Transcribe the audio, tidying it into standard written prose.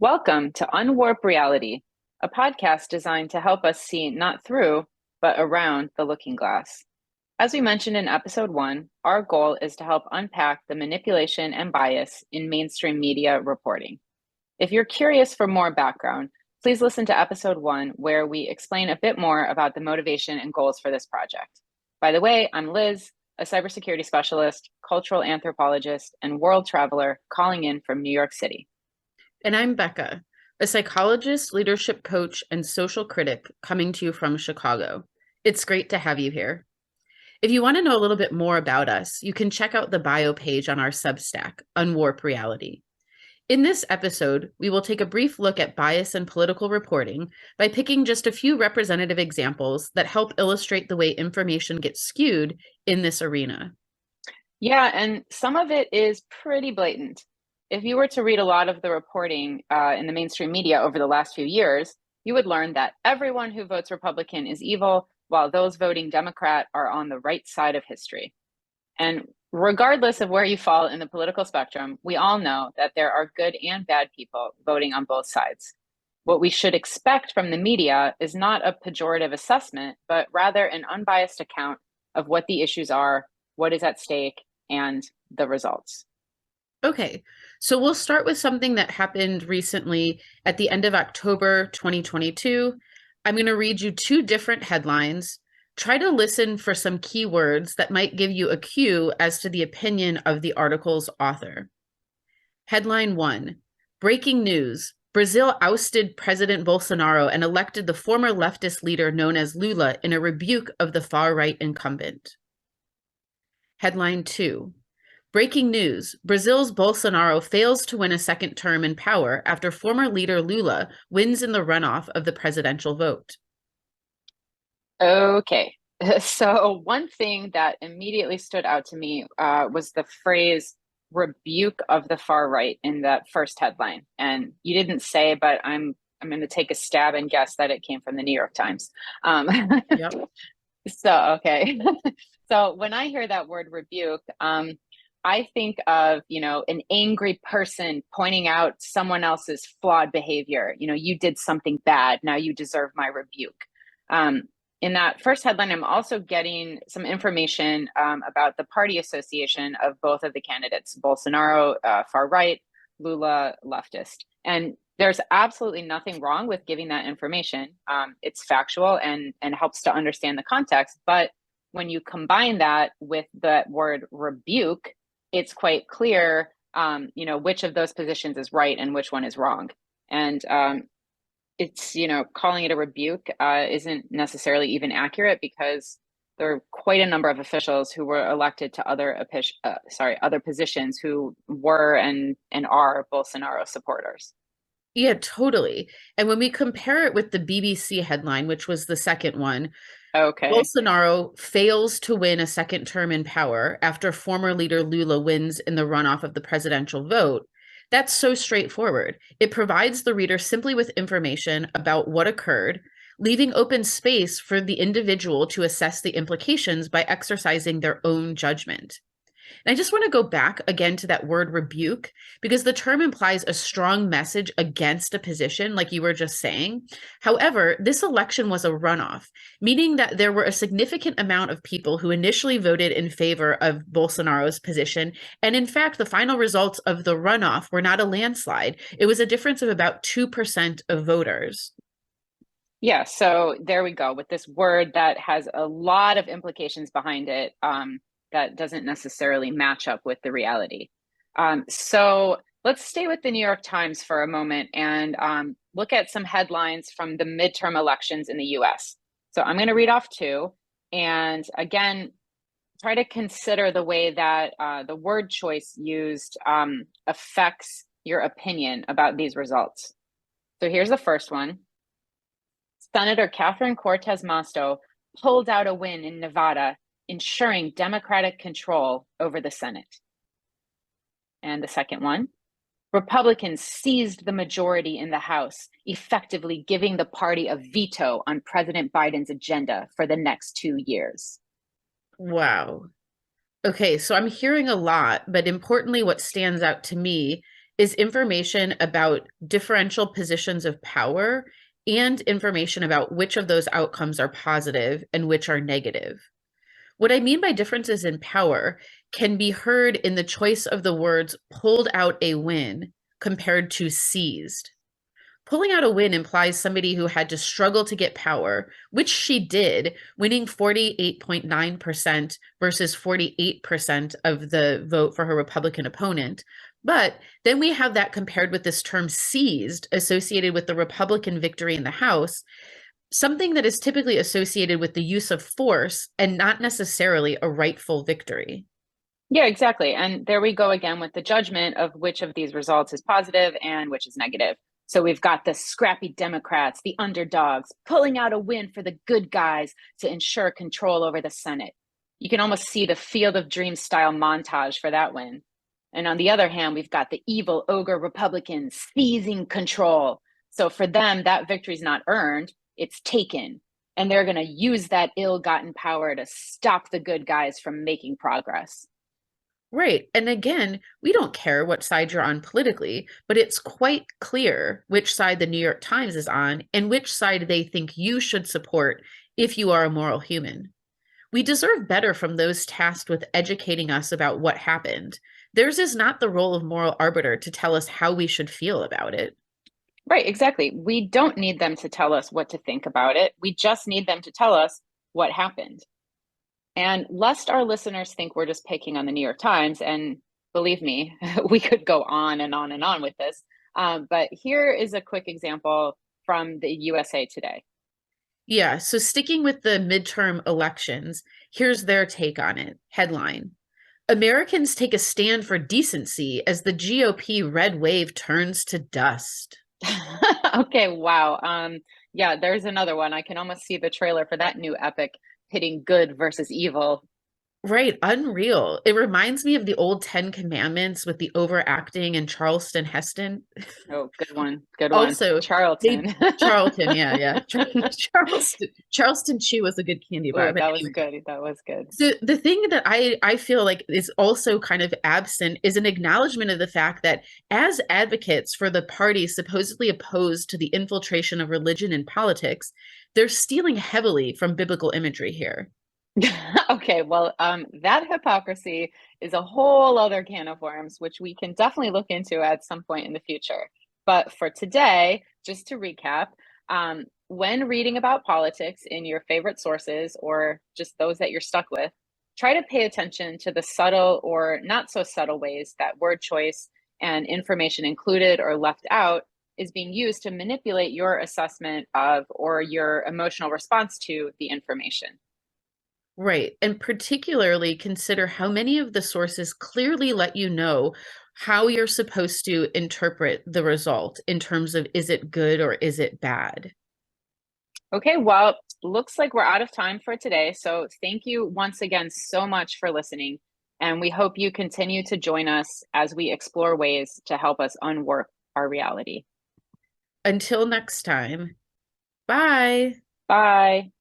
Welcome to Unwarp Reality, a podcast designed to help us see not through, but around the looking glass. As we mentioned in episode 1, our goal is to help unpack the manipulation and bias in mainstream media reporting. If you're curious for more background, please listen to episode 1, where we explain a bit more about the motivation and goals for this project. By the way, I'm Liz, a cybersecurity specialist, cultural anthropologist, and world traveler calling in from New York City. And I'm Bekah, a psychologist, leadership coach, and social critic coming to you from Chicago. It's great to have you here. If you want to know a little bit more about us, you can check out the bio page on our Substack, Unwarp Reality. In this episode, we will take a brief look at bias in political reporting by picking just a few representative examples that help illustrate the way information gets skewed in this arena. Yeah, and some of it is pretty blatant. If you were to read a lot of the reporting in the mainstream media over the last few years, you would learn that everyone who votes Republican is evil, while those voting Democrat are on the right side of history. And regardless of where you fall in the political spectrum, we all know that there are good and bad people voting on both sides. What we should expect from the media is not a pejorative assessment, but rather an unbiased account of what the issues are, what is at stake, and the results. Okay, so we'll start with something that happened recently at the end of October 2022. I'm going to read you two different headlines. Try to listen for some keywords that might give you a clue as to the opinion of the article's author. Headline 1, breaking news. Brazil ousted President Bolsonaro and elected the former leftist leader known as Lula in a rebuke of the far-right incumbent. Headline 2, breaking news. Brazil's Bolsonaro fails to win a second term in power after former leader Lula wins in the runoff of the presidential vote. Okay, so one thing that immediately stood out to me was the phrase rebuke of the far right in that first headline. And you didn't say, but I'm going to take a stab and guess that it came from the New York Times. Yep. So, okay. So when I hear that word rebuke, I think of, an angry person pointing out someone else's flawed behavior. You did something bad. Now you deserve my rebuke. In that first headline, I'm also getting some information about the party association of both of the candidates, Bolsonaro, far right, Lula, leftist. And there's absolutely nothing wrong with giving that information. It's factual and helps to understand the context. But when you combine that with the word rebuke, it's quite clear, which of those positions is right and which one is wrong. And it's, calling it a rebuke isn't necessarily even accurate, because there are quite a number of officials who were elected to other positions who were and are Bolsonaro supporters. Yeah, totally. And when we compare it with the BBC headline, which was the second one, Okay. Bolsonaro fails to win a second term in power after former leader Lula wins in the runoff of the presidential vote. That's so straightforward. It provides the reader simply with information about what occurred, leaving open space for the individual to assess the implications by exercising their own judgment. And I just want to go back again to that word rebuke, because the term implies a strong message against a position, like you were just saying. However, this election was a runoff, meaning that there were a significant amount of people who initially voted in favor of Bolsonaro's position. And in fact, the final results of the runoff were not a landslide. It was a difference of about 2% of voters. Yeah, so there we go with this word that has a lot of implications behind it. That doesn't necessarily match up with the reality. So let's stay with the New York Times for a moment and look at some headlines from the midterm elections in the US. So I'm going to read off two. And again, try to consider the way that the word choice used affects your opinion about these results. So here's the first one. Senator Catherine Cortez Masto pulled out a win in Nevada, ensuring Democratic control over the Senate. And the second one, Republicans seized the majority in the House, effectively giving the party a veto on President Biden's agenda for the next 2 years. Wow. Okay, so I'm hearing a lot, but importantly, what stands out to me is information about differential positions of power and information about which of those outcomes are positive and which are negative. What I mean by differences in power can be heard in the choice of the words pulled out a win compared to seized. Pulling out a win implies somebody who had to struggle to get power, which she did, winning 48.9% versus 48% of the vote for her Republican opponent. But then we have that compared with this term seized associated with the Republican victory in the House, something that is typically associated with the use of force and not necessarily a rightful victory. Yeah, exactly. And there we go again with the judgment of which of these results is positive and which is negative. So we've got the scrappy Democrats, the underdogs, pulling out a win for the good guys to ensure control over the Senate. You can almost see the Field of Dreams style montage for that win. And on the other hand, we've got the evil ogre Republicans seizing control. So for them, that victory's not earned, it's taken. And they're going to use that ill-gotten power to stop the good guys from making progress. Right. And again, we don't care what side you're on politically, but it's quite clear which side the New York Times is on and which side they think you should support if you are a moral human. We deserve better from those tasked with educating us about what happened. Theirs is not the role of moral arbiter to tell us how we should feel about it. Right, exactly. We don't need them to tell us what to think about it. We just need them to tell us what happened. And lest our listeners think we're just picking on the New York Times, and believe me, we could go on and on and on with this. But here is a quick example from the USA Today. Yeah, so sticking with the midterm elections, here's their take on it. Headline: Americans take a stand for decency as the GOP red wave turns to dust. Okay, wow. Yeah, there's another one. I can almost see the trailer for that new epic pitting good versus evil. Right, unreal. It reminds me of the old Ten Commandments with the overacting and Charleston Heston. Oh, good one. Good one. Also, they Charlton. Charlton, yeah. Charleston Chew was a good candy bar. Oh, But that was anyway, good. That was good. so the thing that I feel like is also kind of absent is an acknowledgement of the fact that as advocates for the party supposedly opposed to the infiltration of religion in politics, they're stealing heavily from biblical imagery here. Okay, well, that hypocrisy is a whole other can of worms, which we can definitely look into at some point in the future. But for today, just to recap, when reading about politics in your favorite sources or just those that you're stuck with, try to pay attention to the subtle or not so subtle ways that word choice and information included or left out is being used to manipulate your assessment of or your emotional response to the information. Right. And particularly consider how many of the sources clearly let you know how you're supposed to interpret the result in terms of is it good or is it bad? Okay, well, looks like we're out of time for today. So thank you once again so much for listening. And we hope you continue to join us as we explore ways to help us unwork our reality. Until next time, bye. Bye.